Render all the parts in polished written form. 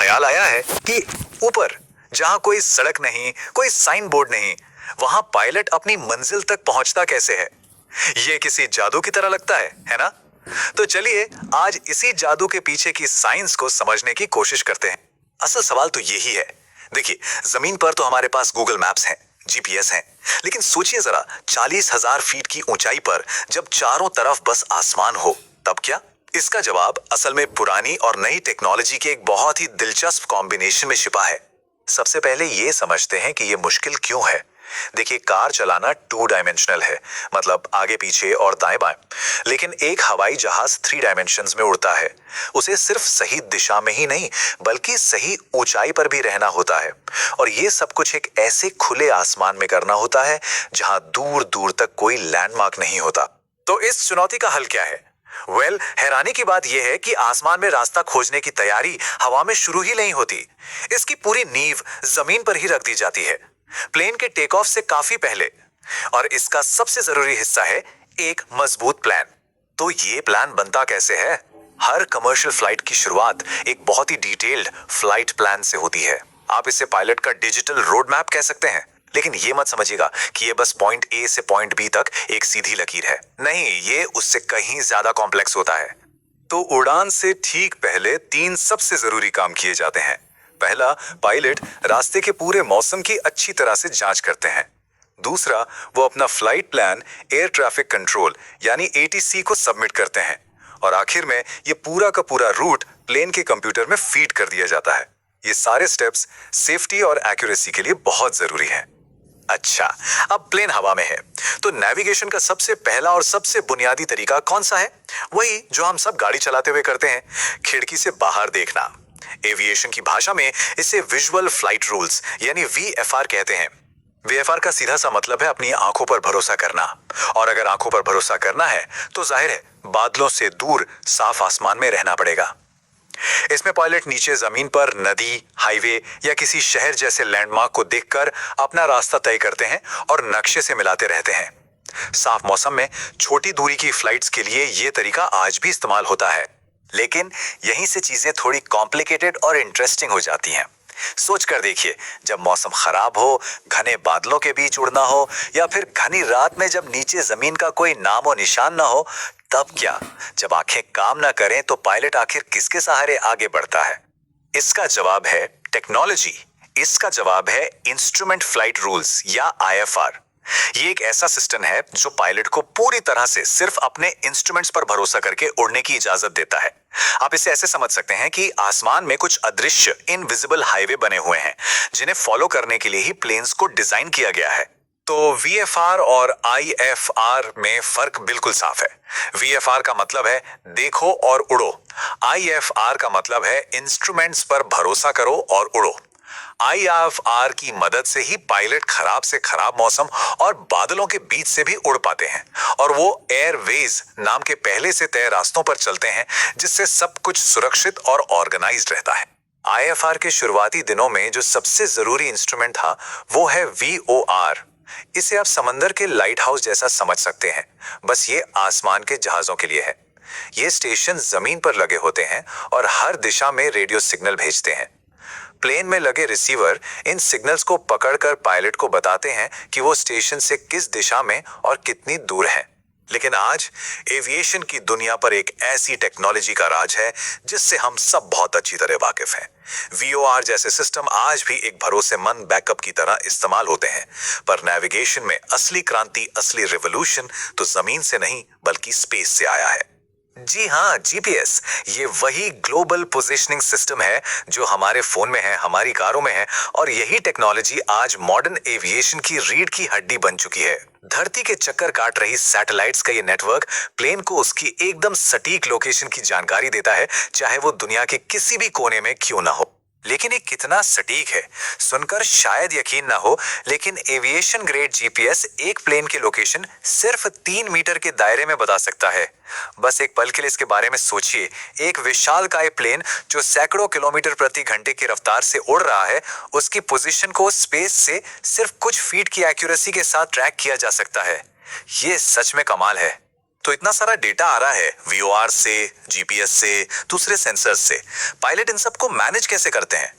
ख्याल आया है कि ऊपर जहां कोई सड़क नहीं, कोई साइन बोर्ड नहीं, वहां पायलट अपनी मंजिल तक पहुंचता कैसे है? ये किसी जादू की तरह लगता है ना? तो चलिए आज इसी जादू के पीछे की साइंस को समझने की कोशिश करते हैं। असल सवाल तो यही है। देखिए, जमीन पर तो हमारे पास गूगल मैप्स हैं, जीपीएस हैं, लेकिन सोचिए जरा 40,000 फीट की ऊंचाई पर जब चारों तरफ बस आसमान हो, तब क्या? इसका जवाब असल में पुरानी और नई टेक्नोलॉजी के एक बहुत ही दिलचस्प कॉम्बिनेशन में छिपा है। सबसे पहले ये समझते हैं कि ये मुश्किल क्यों है। देखिए, कार चलाना 2 डायमेंशनल है, मतलब आगे पीछे और दाएं बाएं, लेकिन एक हवाई जहाज 3 डायमेंशंस में उड़ता है। उसे सिर्फ सही दिशा में ही नहीं बल्कि सही ऊंचाई पर भी रहना होता है, और ये सब कुछ एक ऐसे खुले आसमान में करना होता है जहां दूर दूर तक कोई लैंडमार्क नहीं होता। तो इस चुनौती का हल क्या है? हैरानी की बात यह है कि आसमान में रास्ता खोजने की तैयारी हवा में शुरू ही नहीं होती। इसकी पूरी नींव जमीन पर ही रख दी जाती है, प्लेन के टेक ऑफ से काफी पहले। और इसका सबसे जरूरी हिस्सा है एक मजबूत प्लान। तो ये प्लान बनता कैसे है? हर कमर्शियल फ्लाइट की शुरुआत एक बहुत ही डिटेल्ड फ्लाइट प्लान से होती है। आप इसे पायलट का डिजिटल रोड मैप कह सकते हैं। लेकिन ये मत समझिएगा कि ये बस पॉइंट ए से पॉइंट बी तक एक सीधी लकीर है। नहीं, ये उससे कहीं ज्यादा कॉम्प्लेक्स होता है। तो उड़ान से ठीक पहले 3 सबसे जरूरी काम किए जाते हैं। पहला, पायलट रास्ते के पूरे मौसम की अच्छी तरह से जांच करते हैं। दूसरा, वो अपना flight plan air traffic control यानी एटीसी को सबमिट करते हैं। और आखिर में ये पूरा का पूरा रूट प्लेन के कंप्यूटर में फीड कर दिया जाता है। ये सारे स्टेप्स सेफ्टी और एक्यूरेसी के लिए बहुत जरूरी हैं। अच्छा, अब प्लेन हवा में है तो नेविगेशन का सबसे पहला और सबसे बुनियादी तरीका कौन सा है? वही जो हम सब गाड़ी चलाते हुए करते हैं, खिड़की से बाहर देखना। एविएशन की भाषा में इसे विजुअल फ्लाइट रूल्स यानी वीएफआर कहते हैं। वीएफआर का सीधा सा मतलब है अपनी आंखों पर भरोसा करना। और अगर आंखों पर भरोसा करना है तो जाहिर है बादलों से दूर साफ आसमान में रहना पड़ेगा। इसमें पायलट नीचे जमीन पर नदी, हाईवे या किसी शहर जैसे लैंडमार्क को देखकर अपना रास्ता तय करते हैं और नक्शे से मिलाते रहते हैं। साफ मौसम में छोटी दूरी की फ्लाइट्स के लिए यह तरीका आज भी इस्तेमाल होता है। लेकिन यहीं से चीजें थोड़ी कॉम्प्लिकेटेड और इंटरेस्टिंग हो जाती हैं। सोच कर देखिए, जब मौसम खराब हो, घने बादलों के बीच उड़ना हो, या फिर घनी रात में जब नीचे जमीन का कोई नामो निशान ना हो, तब क्या? जब आंखें काम ना करें तो पायलट आखिर किसके सहारे आगे बढ़ता है? इसका जवाब है टेक्नोलॉजी। इसका जवाब है इंस्ट्रूमेंट फ्लाइट रूल्स या आईएफआर। ये एक ऐसा सिस्टम है जो पायलट को पूरी तरह से सिर्फ अपने इंस्ट्रूमेंट्स पर भरोसा करके उड़ने की इजाजत देता है। आप इसे ऐसे समझ सकते हैं कि आसमान में कुछ अदृश्य इनविजिबल हाईवे बने हुए हैं जिन्हें फॉलो करने के लिए ही प्लेन्स को डिजाइन किया गया है। तो वीएफआर और आईएफआर में फर्क बिल्कुल साफ है। वीएफआर का मतलब है देखो और उड़ो। आईएफआर का मतलब है इंस्ट्रूमेंट्स पर भरोसा करो और उड़ो। आईएफआर की मदद से ही पायलट खराब से खराब मौसम और बादलों के बीच से भी उड़ पाते हैं, और वो एयरवेज नाम के पहले से तय रास्तों पर चलते हैं जिससे सब कुछ सुरक्षित और ऑर्गेनाइज्ड रहता है। आईएफआर के शुरुआती दिनों में जो सबसे जरूरी इंस्ट्रूमेंट था वो है वीओआर। इसे आप समंदर के लाइट हाउस जैसा समझ सकते हैं, बस ये आसमान के जहाजों के लिए है। ये स्टेशन जमीन पर लगे होते हैं और हर दिशा में रेडियो सिग्नल भेजते हैं। प्लेन में लगे रिसीवर इन सिग्नल्स को पकड़कर पायलट को बताते हैं कि वो स्टेशन से किस दिशा में और कितनी दूर है। लेकिन आज एविएशन की दुनिया पर एक ऐसी टेक्नोलॉजी का राज है जिससे हम सब बहुत अच्छी तरह वाकिफ हैं। वीओआर जैसे सिस्टम आज भी एक भरोसेमंद बैकअप की तरह इस्तेमाल होते हैं, पर नेविगेशन में असली क्रांति, असली रिवॉल्यूशन तो जमीन से नहीं बल्कि स्पेस से आया है। जी हाँ, जीपीएस, ये वही ग्लोबल पोजीशनिंग सिस्टम है जो हमारे फोन में है, हमारी कारों में है, और यही टेक्नोलॉजी आज मॉडर्न एविएशन की रीढ़ की हड्डी बन चुकी है। धरती के चक्कर काट रही सैटेलाइट्स का ये नेटवर्क प्लेन को उसकी एकदम सटीक लोकेशन की जानकारी देता है, चाहे वो दुनिया के किसी भी कोने में क्यों ना हो। लेकिन ये कितना सटीक है, सुनकर शायद यकीन ना हो, लेकिन एविएशन ग्रेड जीपीएस एक प्लेन की लोकेशन सिर्फ 3 मीटर के दायरे में बता सकता है। बस एक पल के लिए इसके बारे में सोचिए। एक विशालकाय प्लेन जो सैकड़ों किलोमीटर प्रति घंटे की रफ्तार से उड़ रहा है, उसकी पोजीशन को स्पेस से सिर्फ कुछ फीट की एक्यूरेसी के साथ ट्रैक किया जा सकता है। ये सच में कमाल है। तो इतना सारा डेटा आ रहा है वीओआर से, जीपीएस से, दूसरे सेंसर्स से। पायलट इन सबको मैनेज कैसे करते हैं?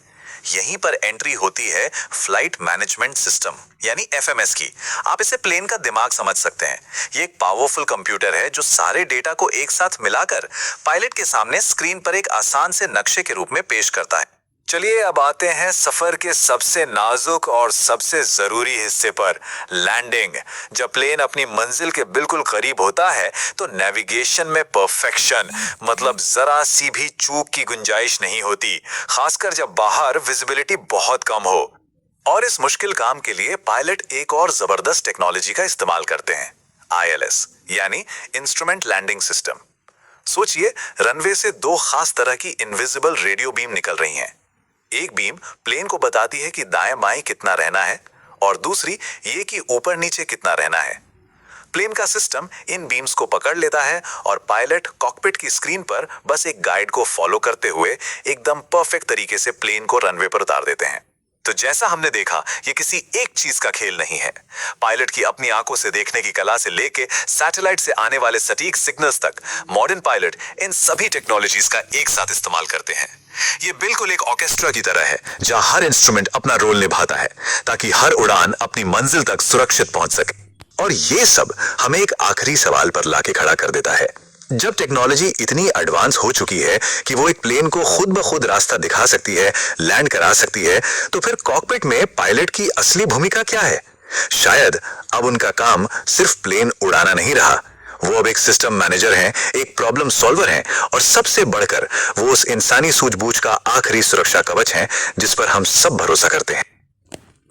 यहीं पर एंट्री होती है फ्लाइट मैनेजमेंट सिस्टम यानी एफएमएस की। आप इसे प्लेन का दिमाग समझ सकते हैं। ये एक पावरफुल कंप्यूटर है जो सारे डेटा को एक साथ मिलाकर पायलट के सामने स्क्रीन पर एक आसान से नक्शे के रूप में पेश करता है। चलिए अब आते हैं सफर के सबसे नाजुक और सबसे जरूरी हिस्से पर, लैंडिंग। जब प्लेन अपनी मंजिल के बिल्कुल करीब होता है तो नेविगेशन में परफेक्शन, मतलब जरा सी भी चूक की गुंजाइश नहीं होती, खासकर जब बाहर विजिबिलिटी बहुत कम हो। और इस मुश्किल काम के लिए पायलट एक और जबरदस्त टेक्नोलॉजी का इस्तेमाल करते हैं, आईएलएस यानी इंस्ट्रूमेंट लैंडिंग सिस्टम। सोचिए, रनवे से दो खास तरह की इनविजिबल रेडियो बीम निकल रही हैं। एक बीम प्लेन को बताती है कि दाएं बाएं कितना रहना है और दूसरी ये कि ऊपर नीचे कितना रहना है। प्लेन का सिस्टम इन बीम्स को पकड़ लेता है और पायलट कॉकपिट की स्क्रीन पर बस एक गाइड को फॉलो करते हुए एकदम परफेक्ट तरीके से प्लेन को रनवे पर उतार देते हैं। तो जैसा हमने देखा, ये किसी एक चीज का खेल नहीं है। पायलट की अपनी आंखों से देखने की कला से लेके सैटेलाइट से आने वाले सटीक सिग्नल्स तक, मॉडर्न पायलट इन सभी टेक्नोलॉजीज का एक साथ इस्तेमाल करते हैं। ये बिल्कुल एक ऑर्केस्ट्रा की तरह है जहां हर इंस्ट्रूमेंट अपना रोल निभाता है ताकि हर उड़ान अपनी मंजिल तक सुरक्षित पहुंच सके। और ये सब हमें एक आखिरी सवाल पर लाके खड़ा कर देता है। जब टेक्नोलॉजी इतनी एडवांस हो चुकी है कि वो एक प्लेन को खुद ब खुद रास्ता दिखा सकती है, लैंड करा सकती है, तो फिर कॉकपिट में पायलट की असली भूमिका क्या है? शायद अब उनका काम सिर्फ प्लेन उड़ाना नहीं रहा, वो अब एक सिस्टम मैनेजर हैं, एक प्रॉब्लम सॉल्वर हैं और सबसे बढ़कर वो उस इंसानी सूझबूझ का आखिरी सुरक्षा कवच हैं जिस पर हम सब भरोसा करते हैं।